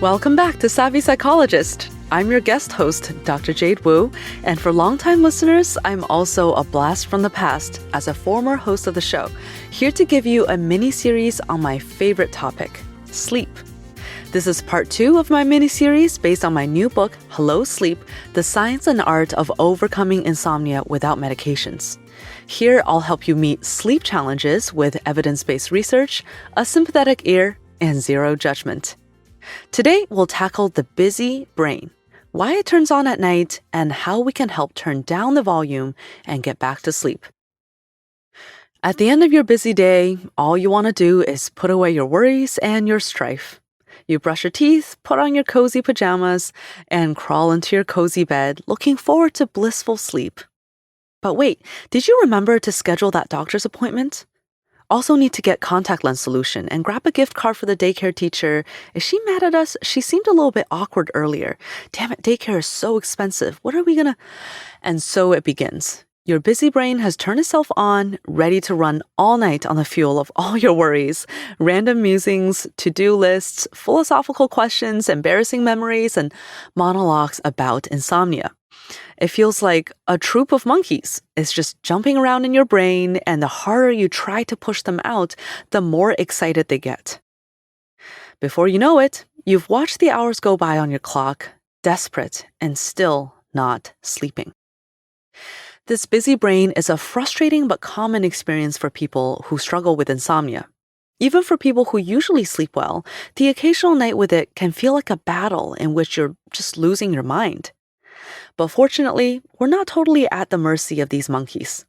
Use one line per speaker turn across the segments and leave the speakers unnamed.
Welcome back to Savvy Psychologist. I'm your guest host, Dr. Jade Wu, and for longtime listeners, I'm also a blast from the past as a former host of the show, here to give you a mini-series on my favorite topic, sleep. This is part 2 of my mini-series based on my new book, Hello Sleep, The Science and Art of Overcoming Insomnia Without Medications. Here, I'll help you meet sleep challenges with evidence-based research, a sympathetic ear, and zero judgment. Today, we'll tackle the busy brain, why it turns on at night, and how we can help turn down the volume and get back to sleep. At the end of your busy day, all you want to do is put away your worries and your strife. You brush your teeth, put on your cozy pajamas, and crawl into your cozy bed, looking forward to blissful sleep. But wait, did you remember to schedule that doctor's appointment? Also need to get contact lens solution and grab a gift card for the daycare teacher. Is she mad at us? She seemed a little bit awkward earlier. Damn it, daycare is so expensive. What are we gonna... And so it begins. Your busy brain has turned itself on, ready to run all night on the fuel of all your worries, random musings, to-do lists, philosophical questions, embarrassing memories, and monologues about insomnia. It feels like a troop of monkeys is just jumping around in your brain, and the harder you try to push them out, the more excited they get. Before you know it, you've watched the hours go by on your clock, desperate and still not sleeping. This busy brain is a frustrating but common experience for people who struggle with insomnia. Even for people who usually sleep well, the occasional night with it can feel like a battle in which you're just losing your mind. But fortunately, we're not totally at the mercy of these monkeys.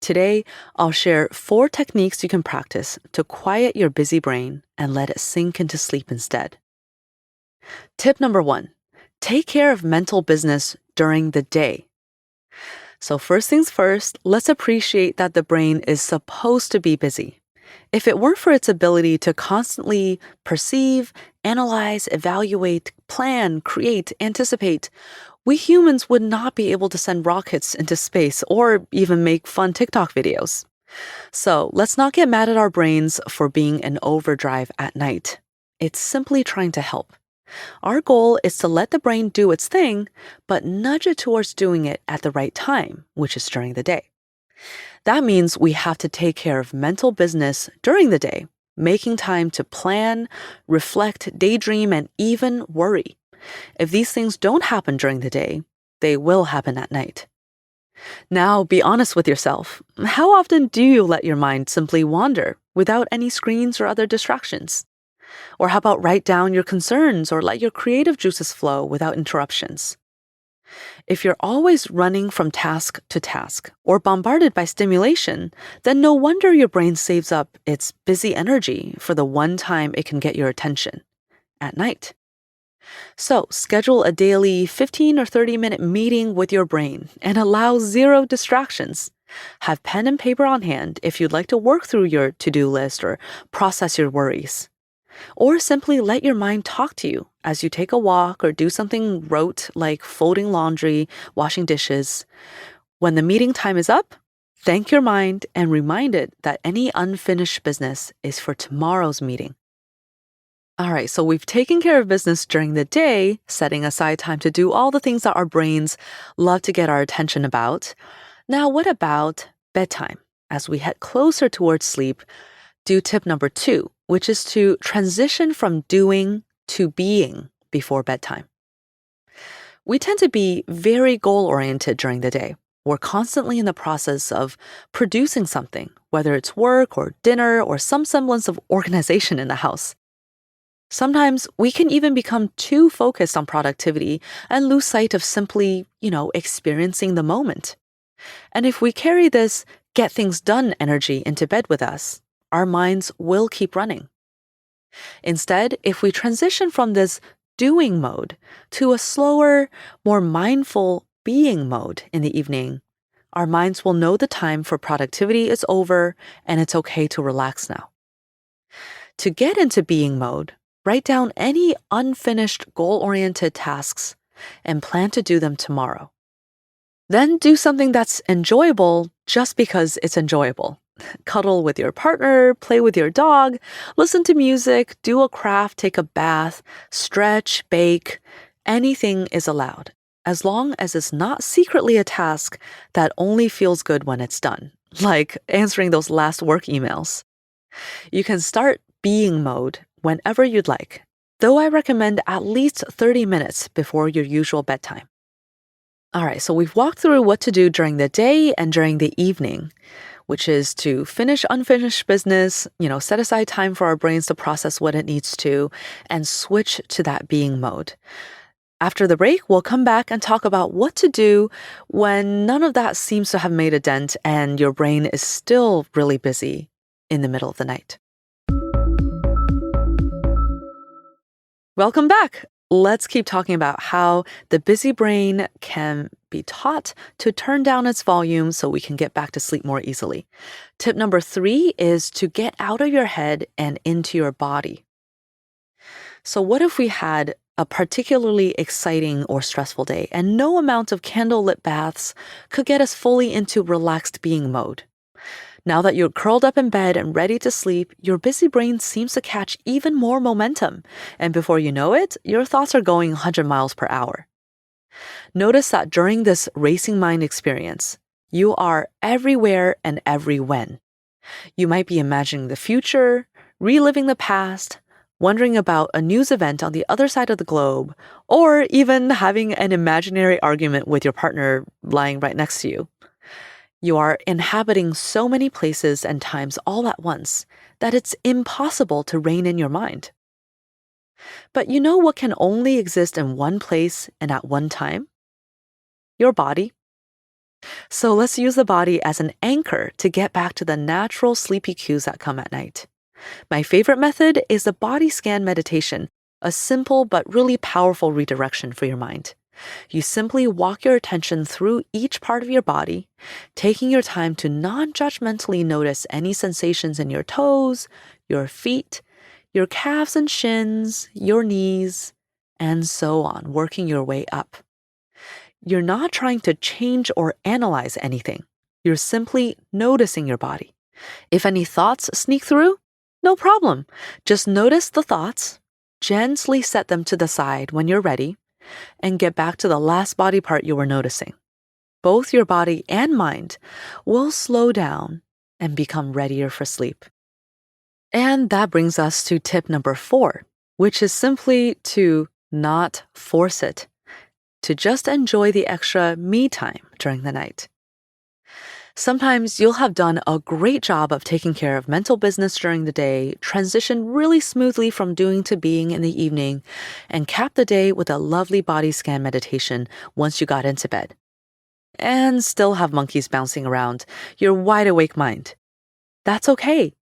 Today, I'll share 4 techniques you can practice to quiet your busy brain and let it sink into sleep instead. Tip number 1, take care of mental business during the day. So first things first, let's appreciate that the brain is supposed to be busy. If it weren't for its ability to constantly perceive, analyze, evaluate, plan, create, anticipate, we humans would not be able to send rockets into space or even make fun TikTok videos. So let's not get mad at our brains for being in overdrive at night. It's simply trying to help. Our goal is to let the brain do its thing, but nudge it towards doing it at the right time, which is during the day. That means we have to take care of mental business during the day, making time to plan, reflect, daydream, and even worry. If these things don't happen during the day, they will happen at night. Now, be honest with yourself. How often do you let your mind simply wander without any screens or other distractions? Or how about write down your concerns or let your creative juices flow without interruptions? If you're always running from task to task or bombarded by stimulation, then no wonder your brain saves up its busy energy for the one time it can get your attention, at night. So schedule a daily 15 or 30-minute meeting with your brain and allow zero distractions. Have pen and paper on hand if you'd like to work through your to-do list or process your worries. Or simply let your mind talk to you as you take a walk or do something rote like folding laundry, washing dishes. When the meeting time is up, thank your mind and remind it that any unfinished business is for tomorrow's meeting. All right, so we've taken care of business during the day, setting aside time to do all the things that our brains love to get our attention about. Now, what about bedtime? As we head closer towards sleep, do tip number 2, which is to transition from doing to being before bedtime. We tend to be very goal-oriented during the day. We're constantly in the process of producing something, whether it's work or dinner or some semblance of organization in the house. Sometimes we can even become too focused on productivity and lose sight of simply, experiencing the moment. And if we carry this get things done energy into bed with us, our minds will keep running. Instead, if we transition from this doing mode to a slower, more mindful being mode in the evening, our minds will know the time for productivity is over and it's okay to relax now. To get into being mode, write down any unfinished goal-oriented tasks and plan to do them tomorrow. Then do something that's enjoyable just because it's enjoyable, Cuddle with your partner, play with your dog, listen to music, do a craft, take a bath, stretch, bake. Anything is allowed, as long as it's not secretly a task that only feels good when it's done, like answering those last work emails. You can start being mode whenever you'd like, though I recommend at least 30 minutes before your usual bedtime. All right, so we've walked through what to do during the day and during the evening, which is to finish unfinished business, set aside time for our brains to process what it needs to, and switch to that being mode. After the break, we'll come back and talk about what to do when none of that seems to have made a dent and your brain is still really busy in the middle of the night. Welcome back. Let's keep talking about how the busy brain can be taught to turn down its volume so we can get back to sleep more easily. Tip number 3 is to get out of your head and into your body. So what if we had a particularly exciting or stressful day and no amount of candlelit baths could get us fully into relaxed being mode? Now that you're curled up in bed and ready to sleep, your busy brain seems to catch even more momentum. And before you know it, your thoughts are going 100 miles per hour. Notice that during this racing mind experience, you are everywhere and every when. You might be imagining the future, reliving the past, wondering about a news event on the other side of the globe, or even having an imaginary argument with your partner lying right next to you. You are inhabiting so many places and times all at once that it's impossible to rein in your mind. But you know what can only exist in one place and at one time? Your body. So let's use the body as an anchor to get back to the natural sleepy cues that come at night. My favorite method is the body scan meditation, a simple but really powerful redirection for your mind. You simply walk your attention through each part of your body, taking your time to non-judgmentally notice any sensations in your toes, your feet, your calves and shins, your knees, and so on, working your way up. You're not trying to change or analyze anything. You're simply noticing your body. If any thoughts sneak through, no problem. Just notice the thoughts, gently set them to the side when you're ready, and get back to the last body part you were noticing. Both your body and mind will slow down and become readier for sleep. And that brings us to tip number 4, which is simply to not force it, to just enjoy the extra me time during the night. Sometimes you'll have done a great job of taking care of mental business during the day, transition really smoothly from doing to being in the evening, and cap the day with a lovely body scan meditation once you got into bed. And still have monkeys bouncing around your wide awake mind. That's okay.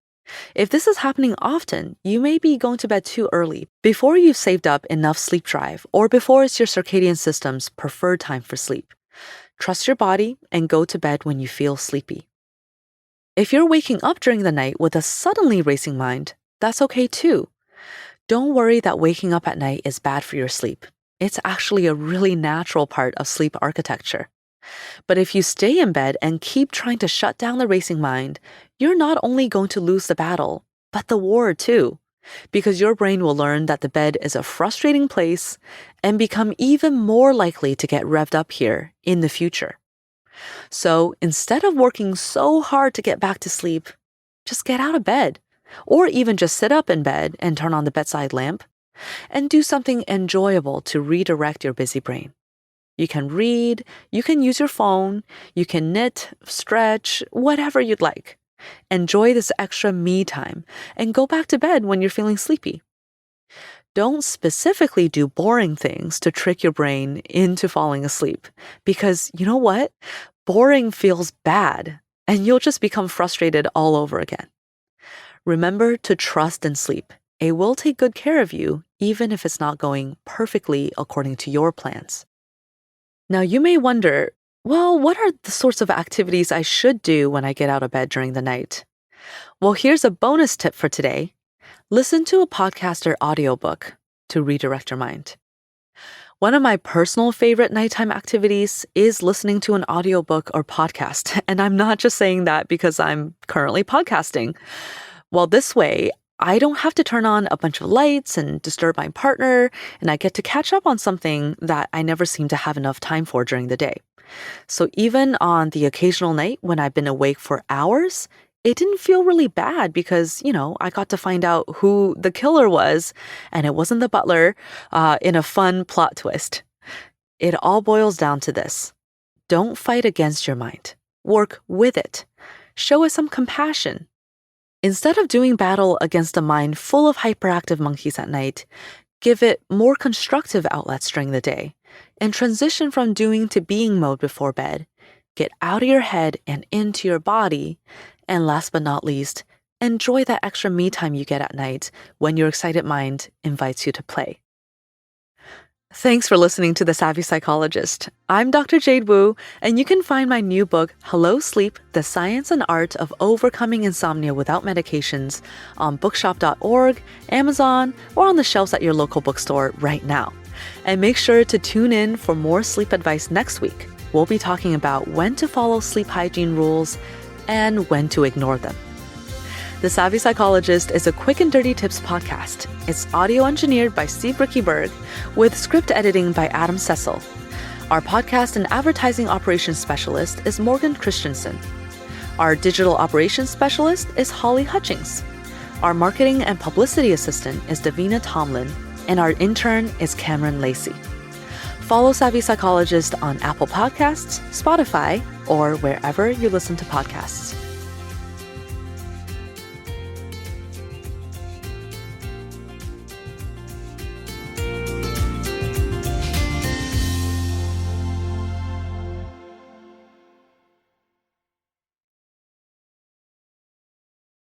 If this is happening often, you may be going to bed too early, before you've saved up enough sleep drive, or before it's your circadian system's preferred time for sleep. Trust your body and go to bed when you feel sleepy. If you're waking up during the night with a suddenly racing mind, that's okay too. Don't worry that waking up at night is bad for your sleep. It's actually a really natural part of sleep architecture. But if you stay in bed and keep trying to shut down the racing mind, you're not only going to lose the battle, but the war too. Because your brain will learn that the bed is a frustrating place and become even more likely to get revved up here in the future. So instead of working so hard to get back to sleep, just get out of bed, or even just sit up in bed and turn on the bedside lamp, and do something enjoyable to redirect your busy brain. You can read, you can use your phone, you can knit, stretch, whatever you'd like. Enjoy this extra me time and go back to bed when you're feeling sleepy. Don't specifically do boring things to trick your brain into falling asleep because you know what? Boring feels bad and you'll just become frustrated all over again. Remember to trust in sleep. It will take good care of you even if it's not going perfectly according to your plans. Now you may wonder, well, what are the sorts of activities I should do when I get out of bed during the night? Well, here's a bonus tip for today. Listen to a podcast or audiobook to redirect your mind. One of my personal favorite nighttime activities is listening to an audiobook or podcast. And I'm not just saying that because I'm currently podcasting. Well, this way, I don't have to turn on a bunch of lights and disturb my partner, and I get to catch up on something that I never seem to have enough time for during the day. So even on the occasional night when I've been awake for hours, it didn't feel really bad because, I got to find out who the killer was, and it wasn't the butler, in a fun plot twist. It all boils down to this. Don't fight against your mind. Work with it. Show it some compassion. Instead of doing battle against a mind full of hyperactive monkeys at night, give it more constructive outlets during the day, and transition from doing to being mode before bed. Get out of your head and into your body. And last but not least, enjoy that extra me time you get at night when your excited mind invites you to play. Thanks for listening to The Savvy Psychologist. I'm Dr. Jade Wu, and you can find my new book, Hello Sleep, The Science and Art of Overcoming Insomnia Without Medications on bookshop.org, Amazon, or on the shelves at your local bookstore right now. And make sure to tune in for more sleep advice next week. We'll be talking about when to follow sleep hygiene rules and when to ignore them. The Savvy Psychologist is a quick and dirty tips podcast. It's audio engineered by Steve Rickyberg with script editing by Adam Cecil. Our podcast and advertising operations specialist is Morgan Christensen. Our digital operations specialist is Holly Hutchings. Our marketing and publicity assistant is Davina Tomlin, and our intern is Cameron Lacey. Follow Savvy Psychologist on Apple Podcasts, Spotify, or wherever you listen to podcasts.